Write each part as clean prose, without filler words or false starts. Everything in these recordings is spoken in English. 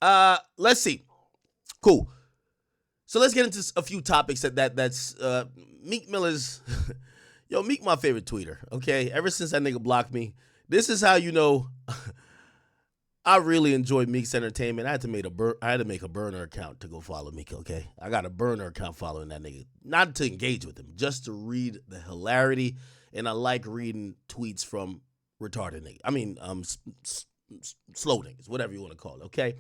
Let's see. Cool. So let's get into a few topics that's Meek Miller's. Yo, Meek, my favorite tweeter. Okay, ever since that nigga blocked me, this is how you know I really enjoy Meek's entertainment. I had to make a burner account to go follow Meek. Okay, I got a burner account following that nigga, not to engage with him, just to read the hilarity, and I like reading tweets from retarded niggas. I mean, slow niggas, whatever you want to call it. Okay,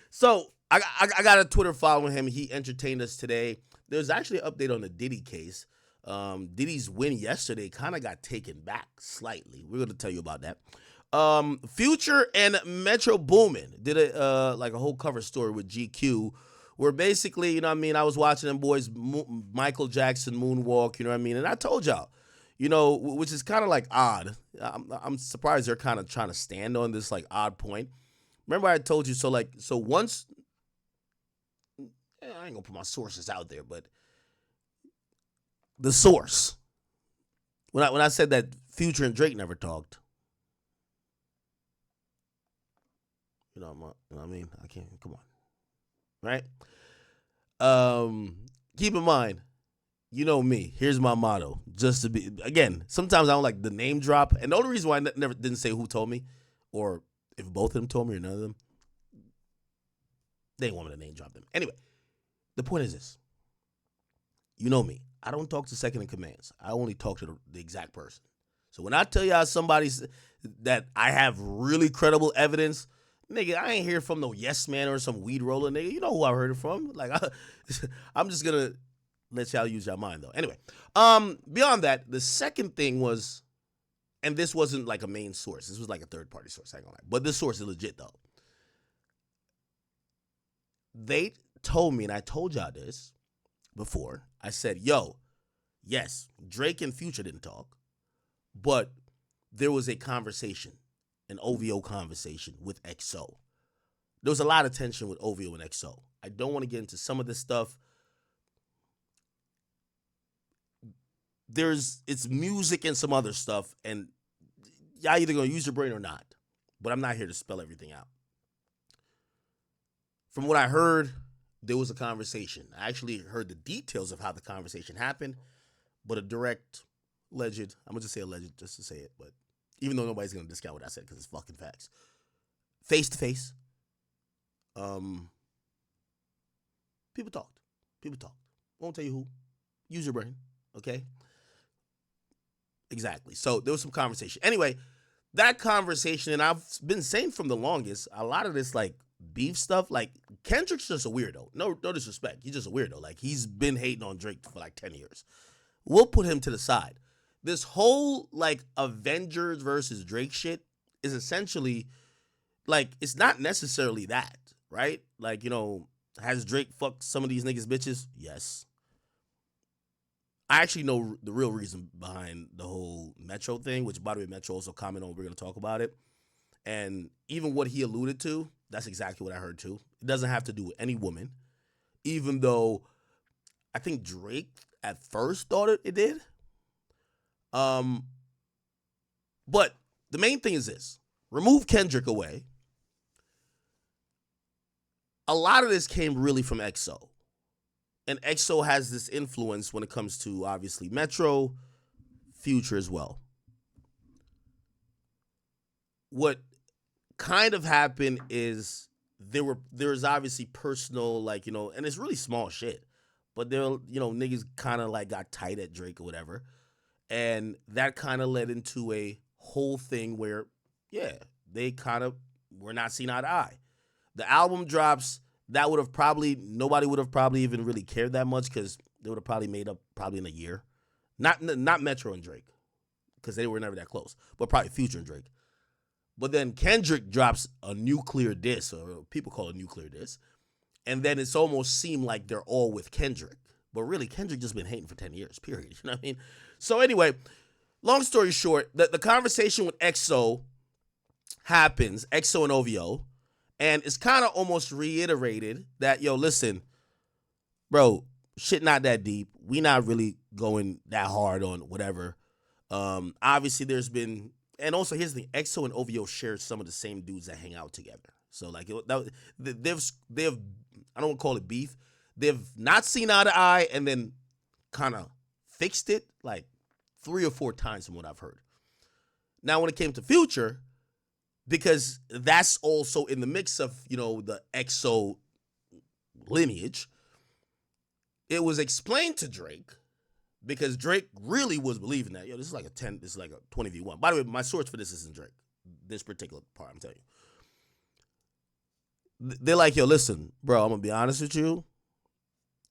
so I got a Twitter following him. He entertained us today. There's actually an update on the Diddy case. Diddy's win yesterday kind of got taken back slightly. We're gonna tell you about that. Future and Metro Boomin did a whole cover story with GQ, where basically, you know what I mean, I was watching them boys Michael Jackson moonwalk, you know what I mean, and I told y'all, you know, which is kind of like odd. I'm surprised they're kind of trying to stand on this like odd point. Remember I told you, so once I ain't gonna put my sources out there, but the source, when I said that Future and Drake never talked, you know what I mean, I can't, come on, right? Keep in mind, you know me. Here's my motto. Just to be, again, sometimes I don't like the name drop, and the only reason why I never didn't say who told me, or if both of them told me or none of them, they didn't want me to name drop them. Anyway, the point is this. You know me. I don't talk to second in commands. I only talk to the exact person. So when I tell y'all somebody's that I have really credible evidence, nigga, I ain't hear from no yes man or some weed roller nigga. You know who I heard it from. Like, I'm just gonna let y'all use your mind though. Anyway, beyond that, the second thing was, and this wasn't like a main source. This was like a third party source. I ain't gonna lie, but this source is legit though. They told me, and I told y'all this before. I said, yo, yes, Drake and Future didn't talk, but there was a conversation, an OVO conversation with XO. There was a lot of tension with OVO and XO. I don't want to get into some of this stuff. It's music and some other stuff, and y'all either gonna use your brain or not. But I'm not here to spell everything out. From what I heard, there was a conversation. I actually heard the details of how the conversation happened, but a direct, alleged, I'm going to just say alleged just to say it, but even though nobody's going to discount what I said because it's fucking facts. Face to face, people talked. Won't tell you who. Use your brain, okay? Exactly. So there was some conversation. Anyway, that conversation, and I've been saying from the longest, a lot of this, like, beef stuff, like Kendrick's just a weirdo. No disrespect. He's just a weirdo. Like, he's been hating on Drake for like 10 years. We'll put him to the side. This whole like Avengers versus Drake shit is essentially like, it's not necessarily that, right? Like, you know, has Drake fucked some of these niggas bitches? Yes. I actually know the real reason behind the whole Metro thing, which by the way, Metro also commented on, we're going to talk about it. And even what he alluded to, that's exactly what I heard too. It doesn't have to do with any woman, even though I think Drake at first thought it did. But the main thing is this. Remove Kendrick away. A lot of this came really from XO. And XO has this influence when it comes to, obviously, Metro, Future as well. What kind of happened is there's obviously personal, like, you know, and it's really small shit, but there, you know, niggas kind of like got tight at Drake or whatever, and that kind of led into a whole thing where, yeah, they kind of were not seen eye to eye. The album drops, that would have probably, nobody would have probably even really cared that much because they would have probably made up probably in a year. Not Metro and Drake, because they were never that close, but probably Future and Drake. But then Kendrick drops a nuclear diss, or people call it nuclear diss, and then it's almost seemed like they're all with Kendrick. But really, Kendrick just been hating for 10 years, period. You know what I mean? So anyway, long story short, the conversation with XO happens, XO and OVO, and it's kind of almost reiterated that, yo, listen, bro, shit not that deep. We not really going that hard on whatever. Obviously, there's been... And also, here's the thing. XO and OVO share some of the same dudes that hang out together. So like they've I don't want to call it beef. They've not seen eye to eye and then kind of fixed it like 3 or 4 times from what I've heard. Now when it came to Future, because that's also in the mix of, the EXO lineage, it was explained to Drake, because Drake really was believing that, this is like a 20v1. By the way, my source for this isn't Drake. This particular part, I'm telling you. They're like, listen, bro, I'm going to be honest with you.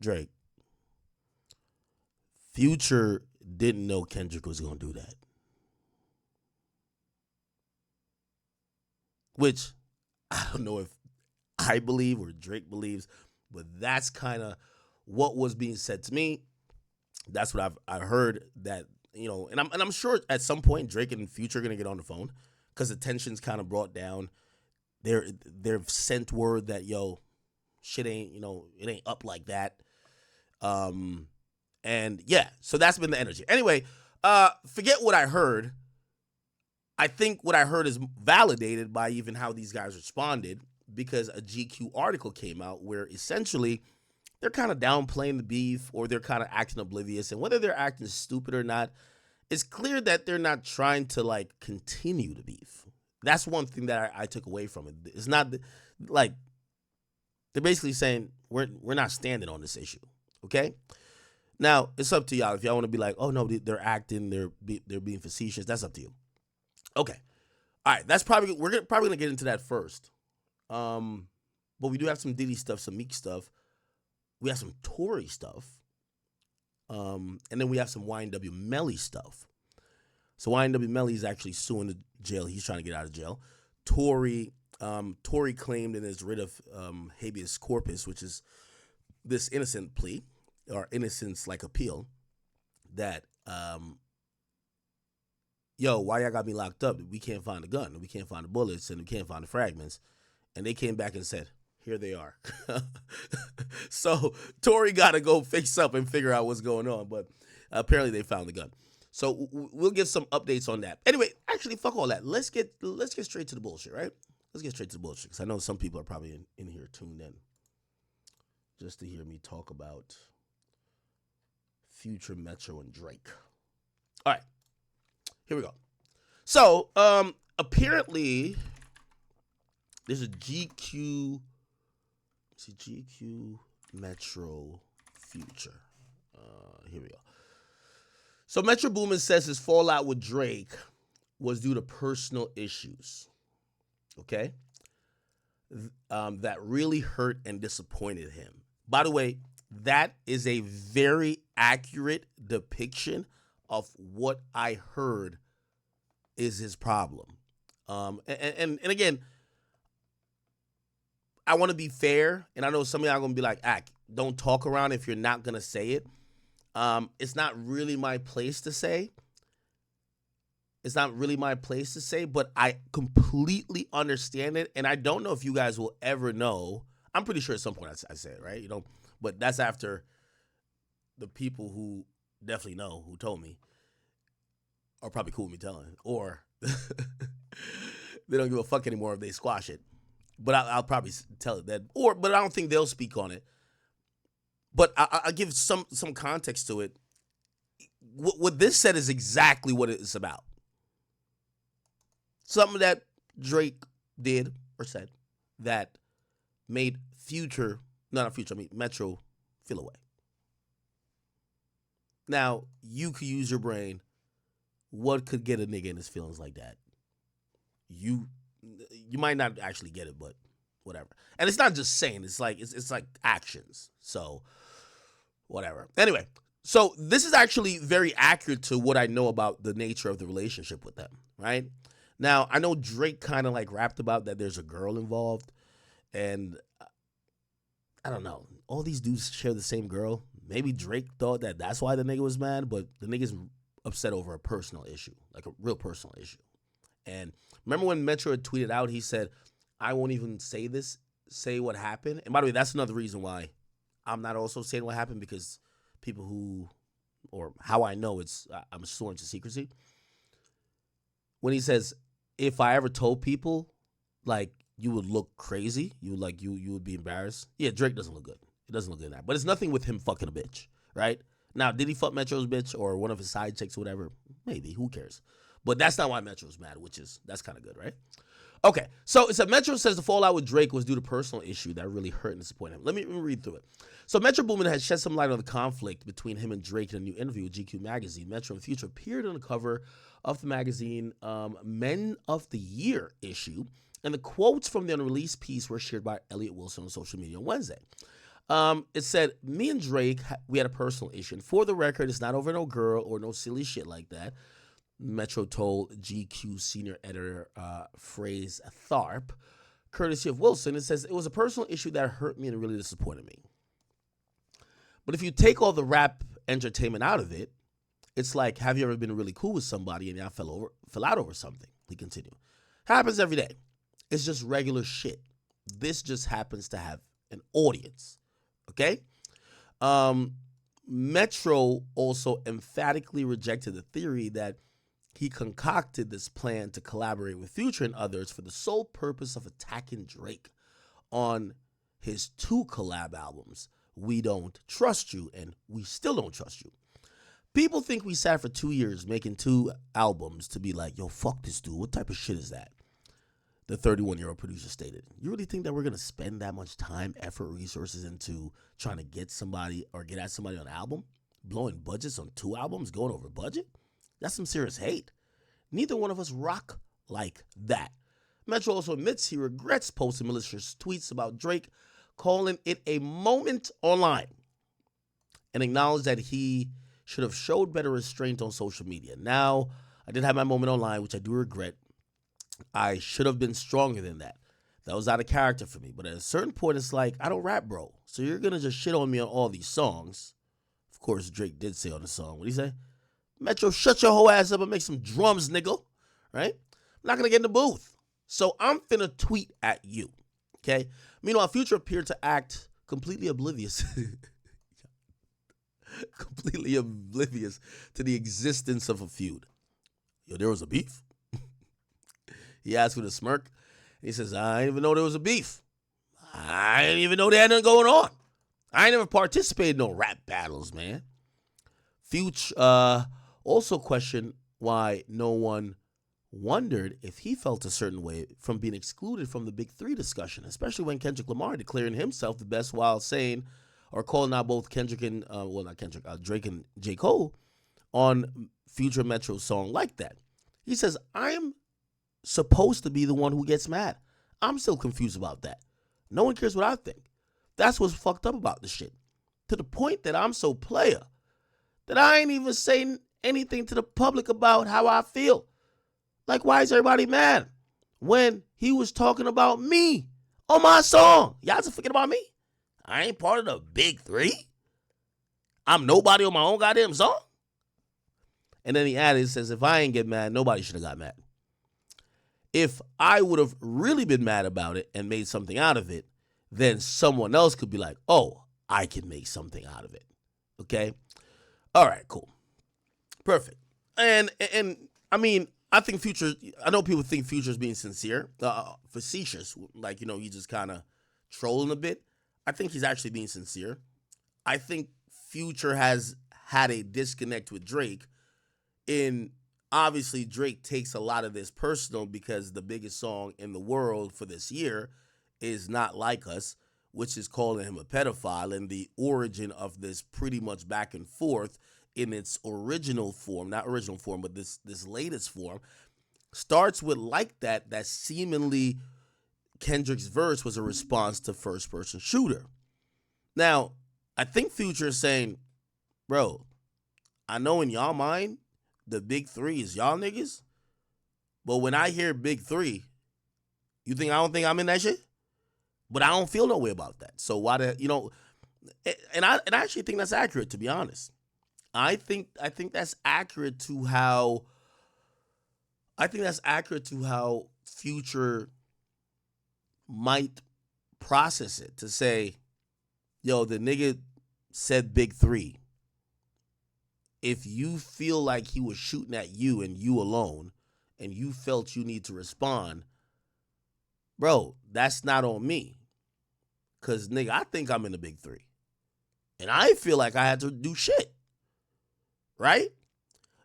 Drake, Future didn't know Kendrick was going to do that. Which I don't know if I believe or Drake believes, but that's kind of what was being said to me. That's what I heard, that, and I'm sure at some point Drake and Future are going to get on the phone, because the tension's kind of brought down. They've sent word that, shit ain't, it ain't up like that. And yeah, so that's been the energy. Anyway, forget what I heard. I think what I heard is validated by even how these guys responded, because a GQ article came out where essentially they're kind of downplaying the beef, or they're kind of acting oblivious. And whether they're acting stupid or not, it's clear that they're not trying to like continue the beef. That's one thing that I took away from it. It's not like they're basically saying we're not standing on this issue. Okay. Now it's up to y'all. If y'all want to be like, oh no, they're acting, they're being facetious. That's up to you. Okay. All right. We're probably gonna get into that first. But we do have some Diddy stuff, some Meek stuff. We have some Tory stuff. And then we have some YNW Melly stuff. So YNW Melly is actually suing the jail. He's trying to get out of jail. Tory claimed in his writ of habeas corpus, which is this innocent plea or innocence like appeal, that why y'all got me locked up? We can't find the gun, we can't find the bullets, and we can't find the fragments. And they came back and said, here they are. So Tory got to go fix up and figure out what's going on. But apparently they found the gun. So we'll give some updates on that. Anyway, actually, fuck all that. Let's get straight to the bullshit, right? Let's get straight to the bullshit, because I know some people are probably in here tuned in just to hear me talk about Future, Metro, and Drake. All right, here we go. So apparently there's a GQ Metro Future. Here we go. So Metro Boomin says his fallout with Drake was due to personal issues. Okay? That really hurt and disappointed him. By the way, that is a very accurate depiction of what I heard is his problem. And again, I want to be fair, and I know some of y'all are going to be like, don't talk around if you're not going to say it. It's not really my place to say. But I completely understand it, and I don't know if you guys will ever know. I'm pretty sure at some point I said it, right? But that's after the people who definitely know, who told me, are probably cool with me telling, or they don't give a fuck anymore if they squash it. But I'll probably tell it that, but I don't think they'll speak on it. But I'll give some context to it. What this said is exactly what it's about. Something that Drake did or said that made Metro feel away. Now, you could use your brain. What could get a nigga in his feelings like that? You might not actually get it, but whatever. And it's not just saying, it's like actions. So whatever. Anyway, so this is actually very accurate to what I know about the nature of the relationship with them, right? Now, I know Drake kind of like rapped about that there's a girl involved, and I don't know. All these dudes share the same girl. Maybe Drake thought that that's why the nigga was mad, but the nigga's upset over a personal issue, like a real personal issue. And remember when Metro had tweeted out, he said, I won't even say what happened. And by the way, that's another reason why I'm not also saying what happened, because people who, or how I know I'm sworn to secrecy. When he says, if I ever told people, like, you would look crazy. You would be embarrassed. Yeah, Drake doesn't look good. It doesn't look good in that. But it's nothing with him fucking a bitch, right? Now, did he fuck Metro's bitch or one of his side chicks or whatever? Maybe. Who cares? But that's not why Metro's mad, that's kind of good, right? Okay, so it said Metro says the fallout with Drake was due to personal issue that really hurt and disappointed him. Let me read through it. So Metro Boomin has shed some light on the conflict between him and Drake in a new interview with GQ magazine. Metro and Future appeared on the cover of the magazine Men of the Year issue, and the quotes from the unreleased piece were shared by Elliot Wilson on social media on Wednesday. It said, me and Drake, we had a personal issue. And for the record, it's not over no girl or no silly shit like that. Metro told GQ senior editor Phrase Tharp, courtesy of Wilson. It says, it was a personal issue that hurt me and really disappointed me. But if you take all the rap entertainment out of it, it's like, have you ever been really cool with somebody and y'all fell out over something? He continued. Happens every day. It's just regular shit. This just happens to have an audience. Okay? Metro also emphatically rejected the theory that he concocted this plan to collaborate with Future and others for the sole purpose of attacking Drake on his 2 collab albums, We Don't Trust You and We Still Don't Trust You. People think we sat for 2 years making 2 albums to be like, yo, fuck this dude. What type of shit is that? The 31-year-old producer stated. You really think that we're going to spend that much time, effort, resources into trying to get somebody or get at somebody on an album? Blowing budgets on 2 albums, going over budget? That's some serious hate. Neither one of us rock like that. Metro also admits he regrets posting malicious tweets about Drake, calling it a moment online, and acknowledged that he should have showed better restraint on social media. Now, I did have my moment online, which I do regret. I should have been stronger than that. That was out of character for me. But at a certain point, it's like, I don't rap, bro. So you're going to just shit on me on all these songs. Of course, Drake did say on the song, what'd he say? Metro, shut your whole ass up and make some drums, nigga. Right? I'm not going to get in the booth. So I'm finna tweet at you. Okay? Meanwhile, Future appeared to act completely oblivious. Completely oblivious to the existence of a feud. Yo, there was a beef? He asked with a smirk. He says, I didn't even know there was a beef. I didn't even know they had nothing going on. I ain't never participated in no rap battles, man. Future also questioned why no one wondered if he felt a certain way from being excluded from the Big Three discussion, especially when Kendrick Lamar declaring himself the best while saying or calling out both Kendrick and, Drake and J. Cole on Future Metro's song Like That. He says, I'm supposed to be the one who gets mad. I'm still confused about that. No one cares what I think. That's what's fucked up about this shit. To the point that I'm so player that I ain't even saying anything to the public about how I feel. Like, why is everybody mad when he was talking about me on my song? Y'all just forget about me? I ain't part of the Big Three. I'm nobody on my own goddamn song. And then he added, says, if I ain't get mad, nobody should have got mad. If I would have really been mad about it and made something out of it, then someone else could be like, oh, I can make something out of it. Okay? All right, cool. Perfect. And I mean, I think Future, I know people think Future's being sincere, facetious, like, he's just kind of trolling a bit. I think he's actually being sincere. I think Future has had a disconnect with Drake obviously Drake takes a lot of this personal because the biggest song in the world for this year is Not Like Us, which is calling him a pedophile, and the origin of this pretty much back and forth in its original form, not original form, but this latest form, starts with Like That seemingly Kendrick's verse was a response to First Person Shooter. Now, I think Future is saying, bro, I know in y'all mind, the Big Three is y'all niggas, but when I hear Big Three, you think I don't think I'm in that shit? But I don't feel no way about that. So why and I actually think that's accurate, to be honest. I think that's accurate to how Future might process it, to say, yo, the nigga said Big Three. If you feel like he was shooting at you and you alone, and you felt you need to respond, bro, that's not on me. Cause nigga, I think I'm in the big three. And I feel like I had to do shit. Right?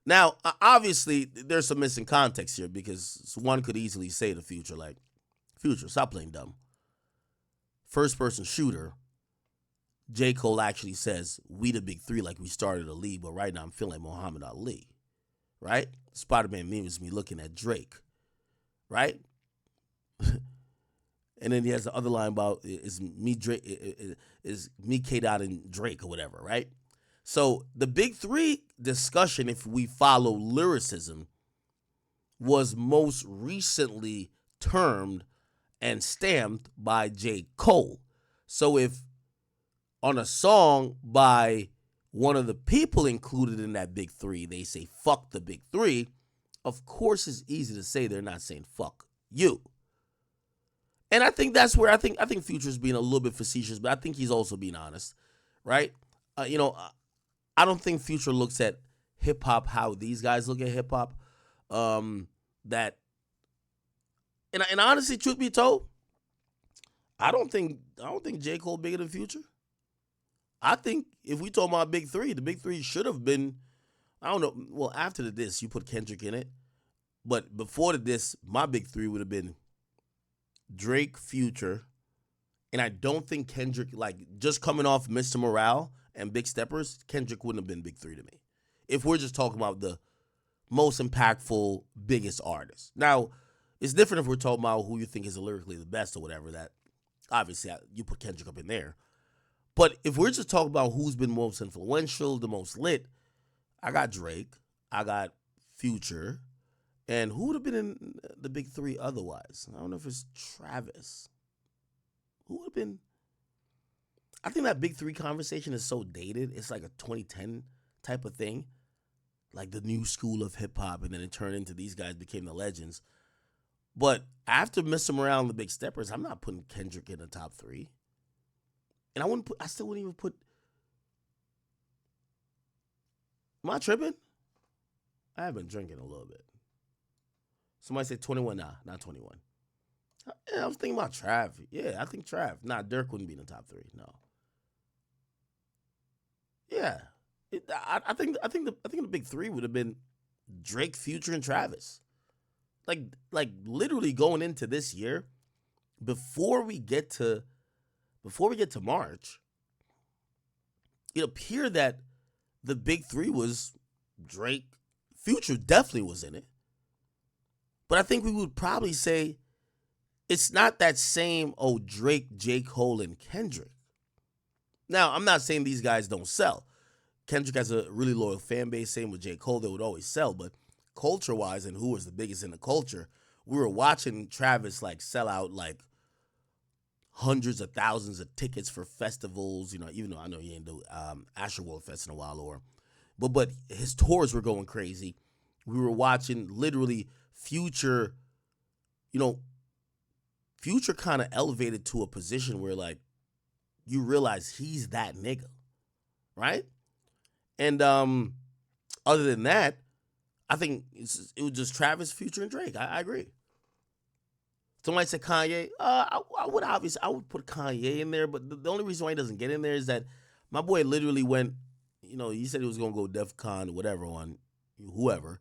Now, obviously, there's some missing context here because one could easily say to Future, like, Future, stop playing dumb. First person shooter, J. Cole actually says, we the big three, like we started a league, but right now I'm feeling like Muhammad Ali. Right? Spider-Man meme is me looking at Drake. Right? And then he has the other line about is me K Dot and Drake or whatever, right? So the big three discussion, if we follow lyricism, was most recently termed and stamped by J. Cole. So if on a song by one of the people included in that big three, they say fuck the big three, of course it's easy to say they're not saying fuck you. And I think that's where I think Future's being a little bit facetious, but I think he's also being honest, right? I don't think Future looks at hip hop how these guys look at hip hop. That, and honestly, truth be told, I don't think J. Cole bigger than Future. I think if we talk about big three, the big three should have been, I don't know. Well, after the diss, you put Kendrick in it, but before the diss, my big three would have been Drake, Future, and I don't think Kendrick, like, just coming off Mr. Morale and Big Steppers, Kendrick wouldn't have been big three to me. If we're just talking about the most impactful, biggest artists. Now, it's different if we're talking about who you think is lyrically the best or whatever. That obviously you put Kendrick up in there. But if we're just talking about who's been most influential, the most lit, I got Drake, I got Future, and who would have been in the big three otherwise? I don't know if it's Travis. Who would have been? I think that big three conversation is so dated. It's like a 2010 type of thing. Like the new school of hip hop, and then it turned into these guys became the legends. But after Mr. Morale and the Big Steppers, I'm not putting Kendrick in the top three. And I still wouldn't even put. Am I tripping? I have been drinking a little bit. Somebody said 21. Nah, not 21. Yeah, I was thinking about Trav. Yeah, I think Trav. Nah, Dirk wouldn't be in the top three. No. Yeah, I think the big three would have been Drake, Future, and Travis. Like literally going into this year, before we get to March, it appeared that the big three was Drake, Future definitely was in it. But I think we would probably say it's not that same, Drake, J. Cole, and Kendrick. Now, I'm not saying these guys don't sell. Kendrick has a really loyal fan base. Same with J. Cole, they would always sell. But culture-wise, and who was the biggest in the culture, we were watching Travis like sell out like hundreds of thousands of tickets for festivals. Even though I know he ain't do Astroworld Fest in a while, but his tours were going crazy. We were watching literally Future. Future kind of elevated to a position where like you realize he's that nigga, right? And other than that, I think it was just Travis, Future, and Drake. I agree. Somebody said Kanye. I would put Kanye in there, but the only reason why he doesn't get in there is that my boy literally went, he said he was gonna go DEF CON or whatever on whoever,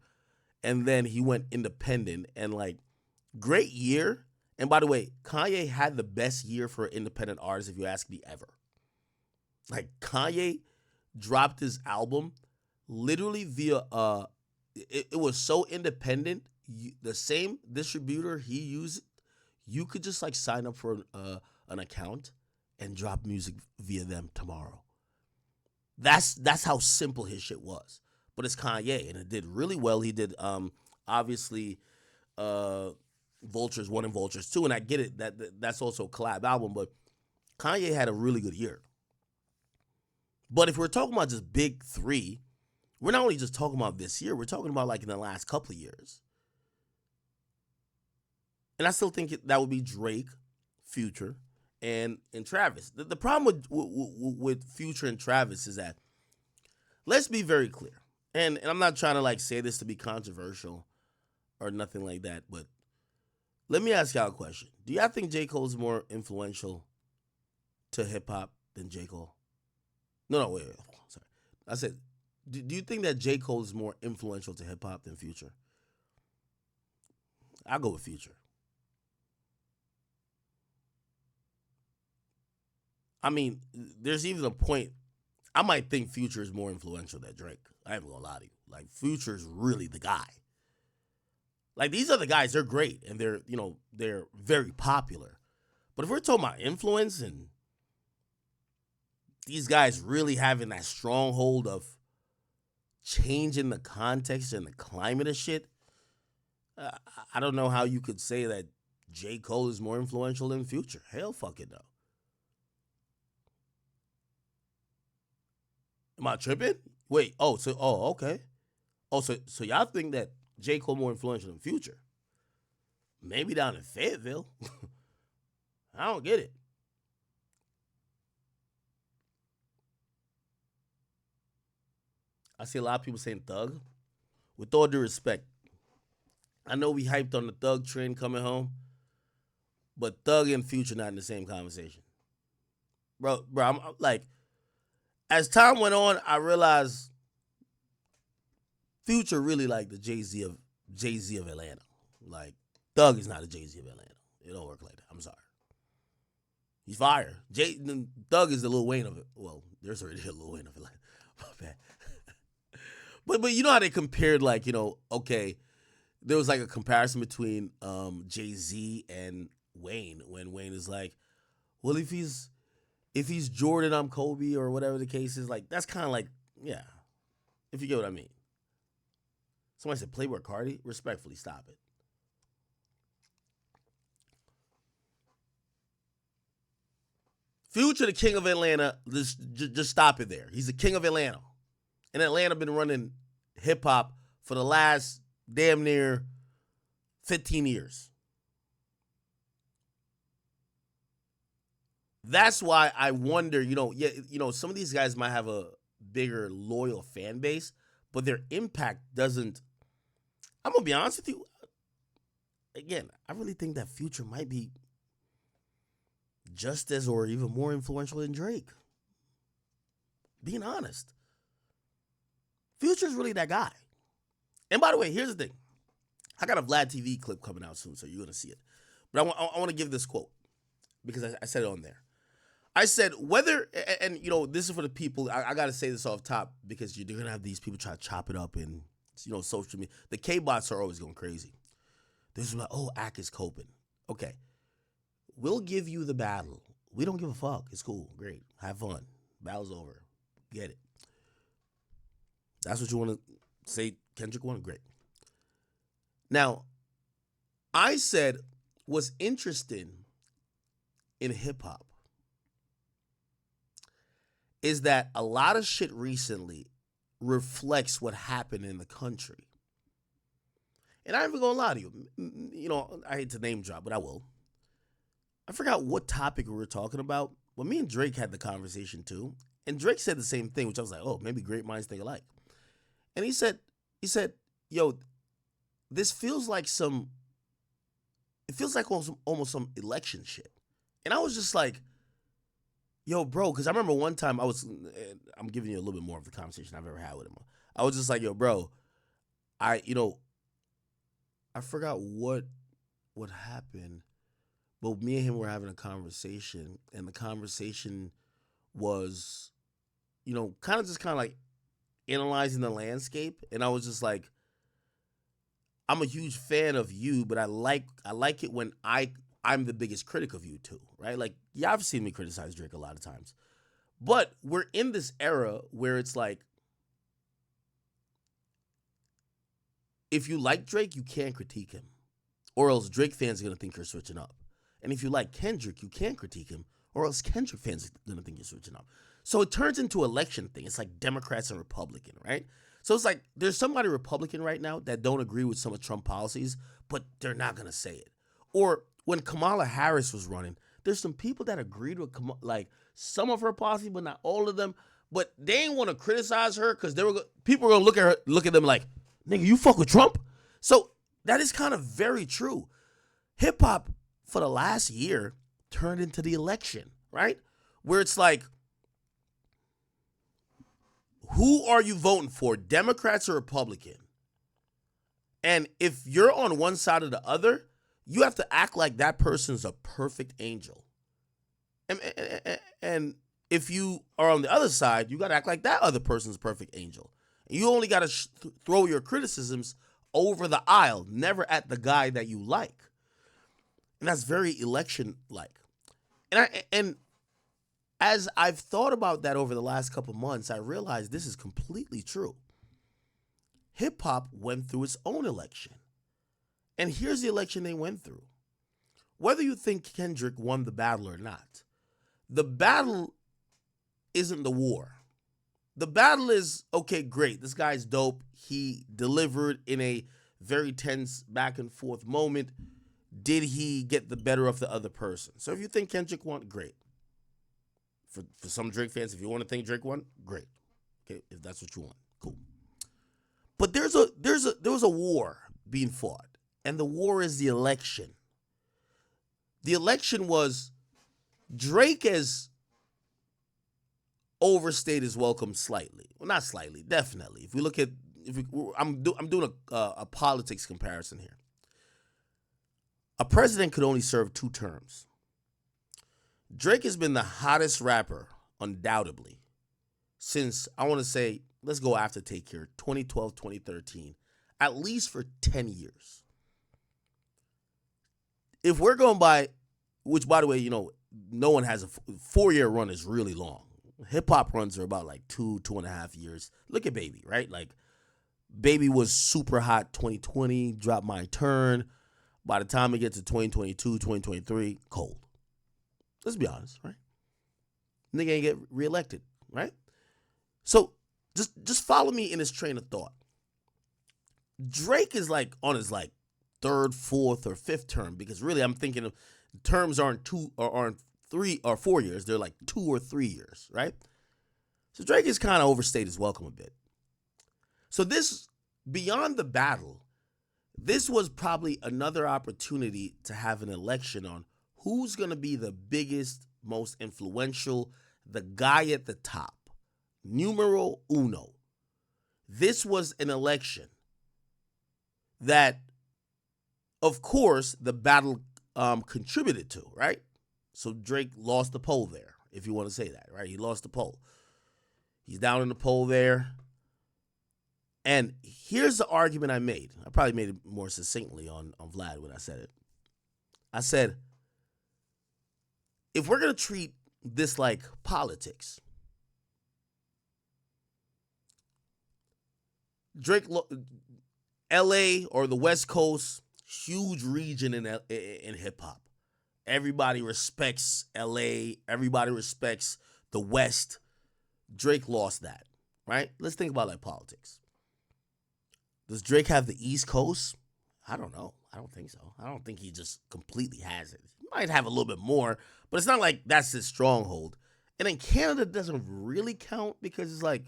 and then he went independent and like great year. And by the way, Kanye had the best year for an independent artist, if you ask me, ever. Like Kanye dropped his album literally via it was so independent. The same distributor he used, you could just like sign up for an account and drop music via them tomorrow. That's how simple his shit was. But it's Kanye, and it did really well. He did obviously Vultures 1 and Vultures 2, and I get it that's also a collab album, but Kanye had a really good year. But if we're talking about just big three, we're not only just talking about this year, we're talking about like in the last couple of years. And I still think that would be Drake, Future, and Travis. The problem with Future and Travis is that, let's be very clear, and I'm not trying to like say this to be controversial or nothing like that, but Let me ask y'all a question. Do y'all think J. Cole is more influential to hip hop than J. Cole? No, wait. Sorry. I said, do you think that J. Cole is more influential to hip hop than Future? I'll go with Future. I mean, there's even a point. I might think Future is more influential than Drake. I ain't gonna lie to you. Like, Future's really the guy. Like, these other guys, they're great and they're very popular. But if we're talking about influence and these guys really having that stronghold of changing the context and the climate of shit, I don't know how you could say that J. Cole is more influential than Future. Hell fucking no. Am I tripping? Wait, okay. So y'all think that J. Cole more influential than Future? Maybe down in Fayetteville. I don't get it. I see a lot of people saying Thug. With all due respect, I know we hyped on the Thug trend coming home, but Thug and Future not in the same conversation. Bro, I'm like, as time went on, I realized Future really like the Jay-Z of Atlanta. Like, Thug is not a Jay-Z of Atlanta. It don't work like that. I'm sorry. He's fire. Thug is the Lil Wayne of it. Well, there's already a Lil Wayne of Atlanta. My bad. But you know how they compared, like, okay, there was like a comparison between Jay-Z and Wayne when Wayne is like, well, if he's Jordan, I'm Kobe, or whatever the case is. Like, that's kind of like, yeah, if you get what I mean. Somebody said Playboy Cardi. Respectfully, stop it. Future, the king of Atlanta, just stop it there. He's the king of Atlanta. And Atlanta been running hip hop for the last damn near 15 years. That's why I wonder, some of these guys might have a bigger loyal fan base, but their impact doesn't. I'm going to be honest with you. Again, I really think that Future might be just as or even more influential than Drake. Being honest. Future's really that guy. And by the way, here's the thing. I got a Vlad TV clip coming out soon, so you're going to see it. But I want to give this quote because I said it on there. I said, whether, and this is for the people, I got to say this off top because you're going to have these people try to chop it up in, social media. The K-bots are always going crazy. They're just like, oh, Ak is coping. Okay. We'll give you the battle. We don't give a fuck. It's cool. Great. Have fun. Battle's over. Get it. That's what you want to say Kendrick wanted? Great. Now, I said what's interesting in hip-hop is that a lot of shit recently reflects what happened in the country. And I ain't even gonna lie to you. I hate to name drop, but I will. I forgot what topic we were talking about, but me and Drake had the conversation too. And Drake said the same thing, which I was like, oh, maybe great minds think alike. And he said, yo, this feels like almost some election shit. And I was just like, yo, bro, because I remember one time I'm giving you a little bit more of the conversation I've ever had with him. I was just like, yo, bro, I forgot what happened, but me and him were having a conversation, and the conversation was, kind of like analyzing the landscape, and I was just like, I'm a huge fan of you, but I like it when I'm the biggest critic of you too, right? Like, yeah, I've seen me criticize Drake a lot of times, but we're in this era where it's like, if you like Drake, you can't critique him, or else Drake fans are gonna think you're switching up. And if you like Kendrick, you can't critique him, or else Kendrick fans are gonna think you're switching up. So it turns into an election thing. It's like Democrats and Republican, right? So it's like there's somebody Republican right now that don't agree with some of Trump policies, but they're not gonna say it. Or when Kamala Harris was running, there's some people that agreed with like some of her policy, but not all of them. But they ain't want to criticize her because people were gonna look at them like, nigga, you fuck with Trump? So that is kind of very true. hip hop for the last year turned into the election, right? Where it's like, who are you voting for, Democrats or Republican? And if you're on one side or the other, you have to act like that person's a perfect angel. And if you are on the other side, you got to act like that other person's a perfect angel. You only got to throw your criticisms over the aisle, never at the guy that you like. And that's very election-like. And as I've thought about that over the last couple months, I realized this is completely true. Hip-hop went through its own election. And here's the election they went through. Whether you think Kendrick won the battle or not, the battle isn't the war. The battle is, okay, great, this guy's dope. He delivered in a very tense back and forth moment. Did he get the better of the other person? So if you think Kendrick won, great. For some Drake fans, if you want to think Drake won, great. Okay, if that's what you want, cool. But there was a war being fought, and the war is the election. The election was Drake has overstayed his welcome slightly. Well, not slightly, definitely. If we look at, I'm doing a politics comparison here. A president could only serve 2 terms. Drake has been the hottest rapper, undoubtedly, since, I want to say, let's go after Take Care, 2012, 2013, at least for 10 years. If we're going by, which, by the way, no one has a 4-year run is really long. Hip-hop runs are about like 2.5 years. Look at Baby, right? Like, Baby was super hot 2020, dropped My Turn. By the time it gets to 2022, 2023, cold. Let's be honest, right? Nigga ain't get reelected, right? So just follow me in this train of thought. Drake is like on his like 3rd, 4th, or 5th term, because really I'm thinking of terms aren't 3 or 4 years. They're like 2 or 3 years, right? So Drake has kind of overstayed his welcome a bit. So this, beyond the battle, this was probably another opportunity to have an election on who's going to be the biggest, most influential, the guy at the top. Numero uno. This was an election that, of course, the battle contributed to, right? So Drake lost the poll there, if you want to say that, right? He lost the poll. He's down in the poll there. And here's the argument I made. I probably made it more succinctly on Vlad when I said it. I said, if we're going to treat this like politics, Drake, LA or the West Coast, huge region in hip hop. Everybody respects LA. Everybody respects the West. Drake lost that, right? Let's think about like politics. Does Drake have the East Coast? I don't know. I don't think so. I don't think he just completely has it. He might have a little bit more, but it's not like that's his stronghold. And then Canada doesn't really count because it's like,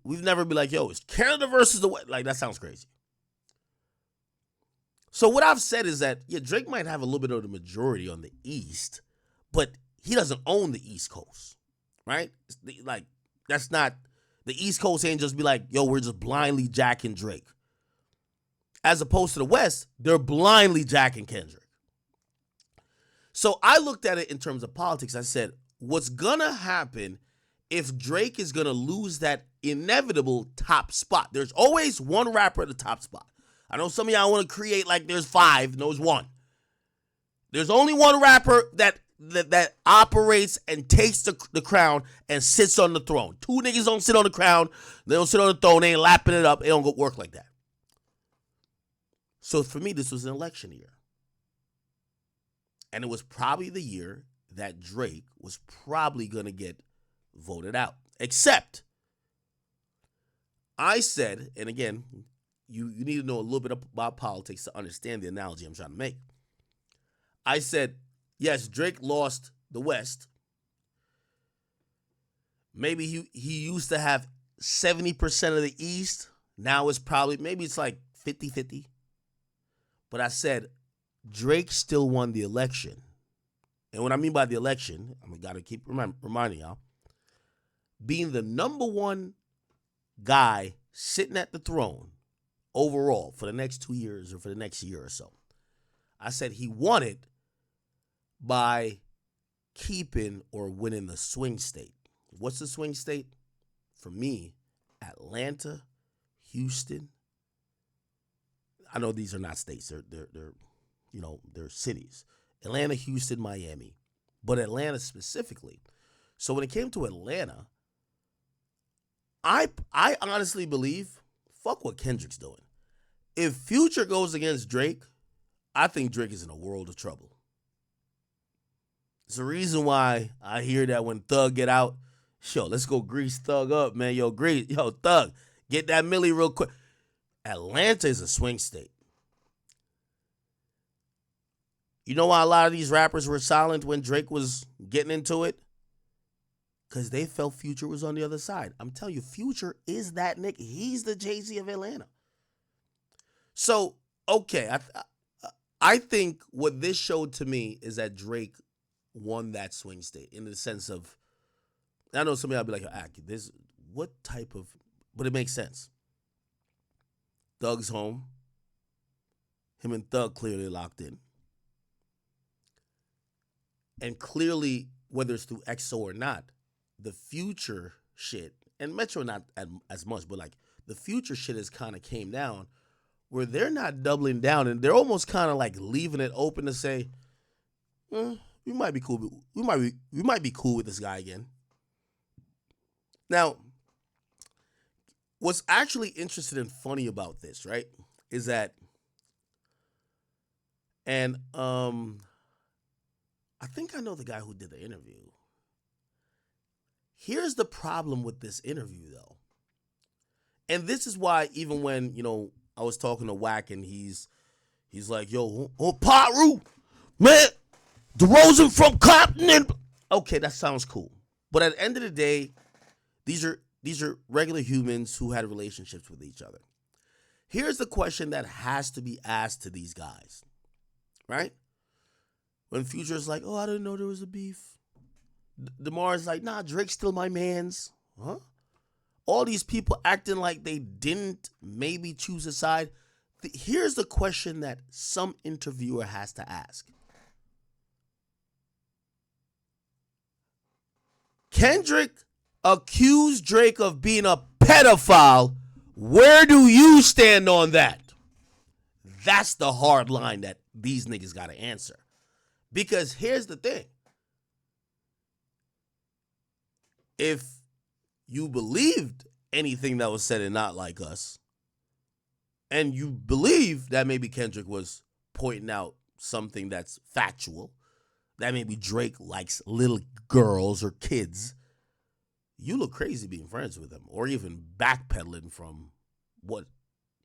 we've never been like, yo, it's Canada versus the West. Like, that sounds crazy. So what I've said is that, yeah, Drake might have a little bit of the majority on the East, but he doesn't own the East Coast, right? Like, that's not, the East Coast ain't just be like, yo, we're just blindly jacking Drake. As opposed to the West, they're blindly jacking Kendrick. So I looked at it in terms of politics. I said, what's going to happen if Drake is going to lose that inevitable top spot? There's always one rapper at the top spot. I know some of y'all want to create like there's 5. No, there's 1. There's only one rapper that operates and takes the crown and sits on the throne. 2 niggas don't sit on the crown. They don't sit on the throne. They ain't lapping it up. It don't go work like that. So for me, this was an election year. And it was probably the year that Drake was probably going to get voted out. Except, I said, and again, you need to know a little bit about politics to understand the analogy I'm trying to make. I said, yes, Drake lost the West. Maybe he used to have 70% of the East. Now it's probably, maybe it's like 50-50. But I said, Drake still won the election. And what I mean by the election, I got to keep reminding y'all, being the number one guy sitting at the throne overall for the next 2 years or for the next year or so. I said he won it by keeping or winning the swing state. What's the swing state? For me, Atlanta, Houston. I know these are not states. They're cities. Atlanta, Houston, Miami. But Atlanta specifically. So when it came to Atlanta, I honestly believe, fuck what Kendrick's doing. If Future goes against Drake, I think Drake is in a world of trouble. It's the reason why I hear that when Thug get out, let's go grease Thug up, man. Thug, get that milli real quick. Atlanta is a swing state. You know why a lot of these rappers were silent when Drake was getting into it? Because they felt Future was on the other side. I'm telling you, Future is that nigga. He's the Jay-Z of Atlanta. So, okay, I think what this showed to me is that Drake won that swing state in the sense of, I know somebody will be like, this, what type of, but it makes sense. Thug's home. Him and Thug clearly locked in. And clearly, whether it's through EXO or not, the Future shit, and Metro not as much, but like the Future shit has kind of came down where they're not doubling down and they're almost kind of like leaving it open to say, we might be cool. We might be cool with this guy again. Now, what's actually interesting and funny about this, right, is that, and I think I know the guy who did the interview. Here's the problem with this interview, though. And this is why even when, I was talking to Wack and he's like, yo, Paru, man, DeRozan from Compton. And okay, that sounds cool. But at the end of the day, these are regular humans who had relationships with each other. Here's the question that has to be asked to these guys, right? When Future's like, I didn't know there was a beef. DeMar's like, nah, Drake's still my mans. Huh? All these people acting like they didn't maybe choose a side. Here's the question that some interviewer has to ask. Kendrick accused Drake of being a pedophile. Where do you stand on that? That's the hard line that these niggas got to answer. Because here's the thing. If you believed anything that was said in Not Like Us, and you believe that maybe Kendrick was pointing out something that's factual, that maybe Drake likes little girls or kids, you look crazy being friends with him or even backpedaling from what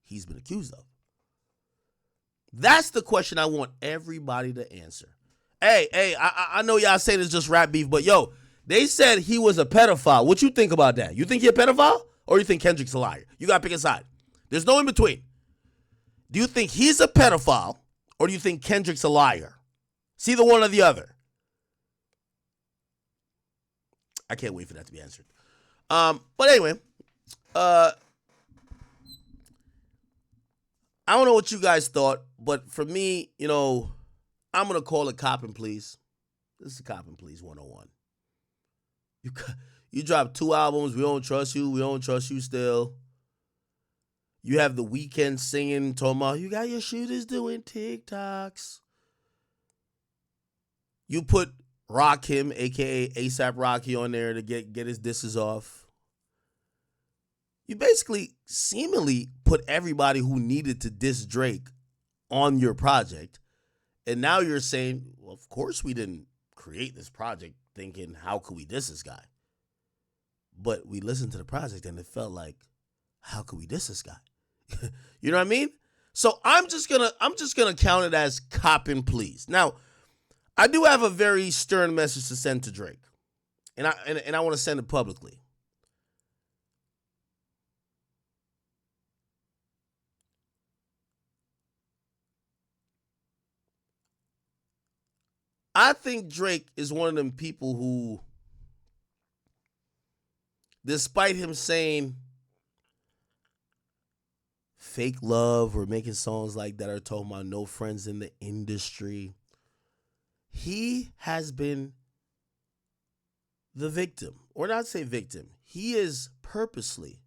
he's been accused of. That's the question I want everybody to answer. Hey, I know y'all say this just rap beef, but yo, they said he was a pedophile. What you think about that? You think he a pedophile or you think Kendrick's a liar? You got to pick a side. There's no in between. Do you think he's a pedophile or do you think Kendrick's a liar? It's either one or the other. I can't wait for that to be answered. But anyway, I don't know what you guys thought, but for me, I'm going to call it Cop and Please. This is Cop and Please 101. You dropped 2 albums. We don't trust you. We don't trust you still. You have The Weeknd singing, talking about you got your shooters doing TikToks. You put Rakim, a.k.a. A$AP Rocky, on there to get his disses off. You basically seemingly put everybody who needed to diss Drake on your project. And now you're saying, well, of course we didn't create this project thinking, how could we diss this guy? But we listened to the project and it felt like, how could we diss this guy? You know what I mean? So I'm just gonna count it as Cop and Please. Now, I do have a very stern message to send to Drake. And I want to send it publicly. I think Drake is one of them people who, despite him saying fake love or making songs like that are talking about no friends in the industry, he has been the victim, or not say victim. He is purposely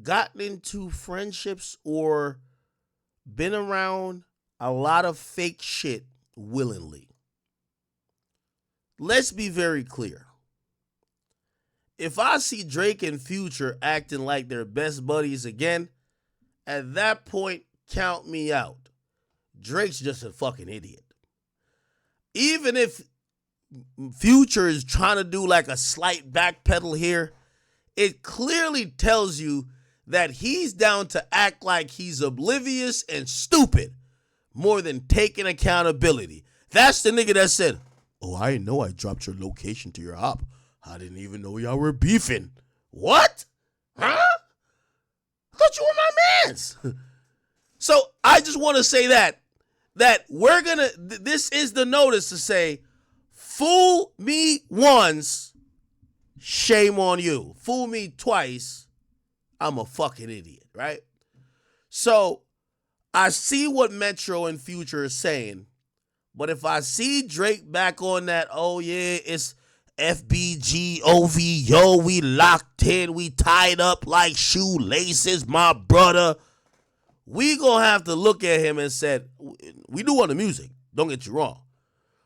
gotten into friendships or been around a lot of fake shit willingly. Let's be very clear. If I see Drake and Future acting like they're best buddies again, at that point, count me out. Drake's just a fucking idiot. Even if Future is trying to do like a slight backpedal here, it clearly tells you that he's down to act like he's oblivious and stupid more than taking accountability. That's the nigga that said, "Oh, I didn't know I dropped your location to your hop. I didn't even know y'all were beefing." What? Huh? I thought you were my mans. So I just want to say that we're gonna, this is the notice to say, fool me once, shame on you. Fool me twice, I'm a fucking idiot, right? So I see what Metro and Future are saying, but if I see Drake back on that, oh yeah, it's FBG, OVO, we locked in, we tied up like shoelaces, my brother, we gonna have to look at him and said, we do want the music, don't get you wrong.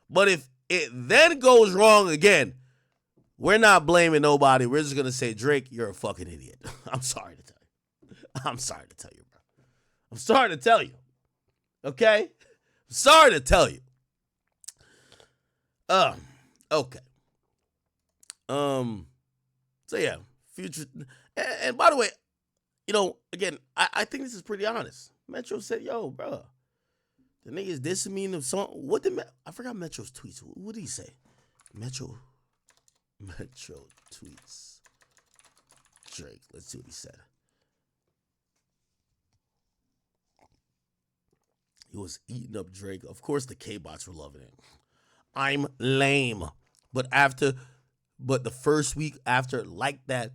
But if it then goes wrong again, we're not blaming nobody. We're just gonna say, Drake, you're a fucking idiot. I'm sorry to tell you. I'm sorry to tell you, bro. I'm sorry to tell you. Okay? I'm sorry to tell you. Okay. So yeah, Future. And by the way, you know, again, I think this is pretty honest. Metro said, yo, bro, the niggas dissing me in the song. What did I forgot Metro's tweets. What did he say? Metro tweets Drake. Let's see what he said. He was eating up Drake. Of course, the K-bots were loving it. I'm lame. But the first week after, like that,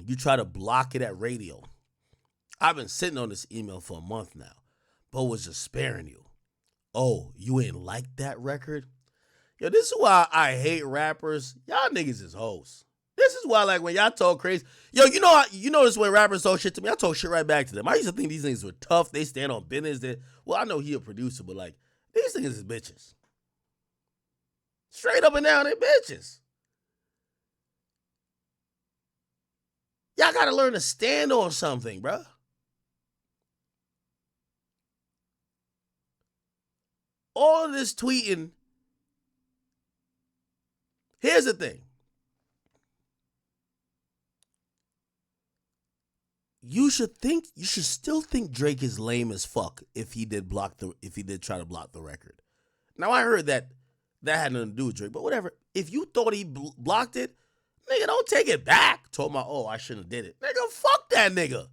you try to block it at radio. I've been sitting on this email for a month now, but was just sparing you. Oh, you ain't like that record? Yo, this is why I hate rappers. Y'all niggas is hoes. This is why, like, when y'all talk crazy, yo, you notice when rappers talk shit to me, I talk shit right back to them. I used to think these niggas were tough. They stand on business. Well, I know he a producer, but like, these niggas is bitches. Straight up and down, they bitches. Y'all gotta learn to stand on something, bro. All of this tweeting. Here's the thing. You should still think Drake is lame as fuck if he did try to block the record. Now I heard that had nothing to do with Drake, but whatever. If you thought he blocked it, nigga, don't take it back. Told my, oh, I shouldn't have did it. Nigga, fuck that nigga.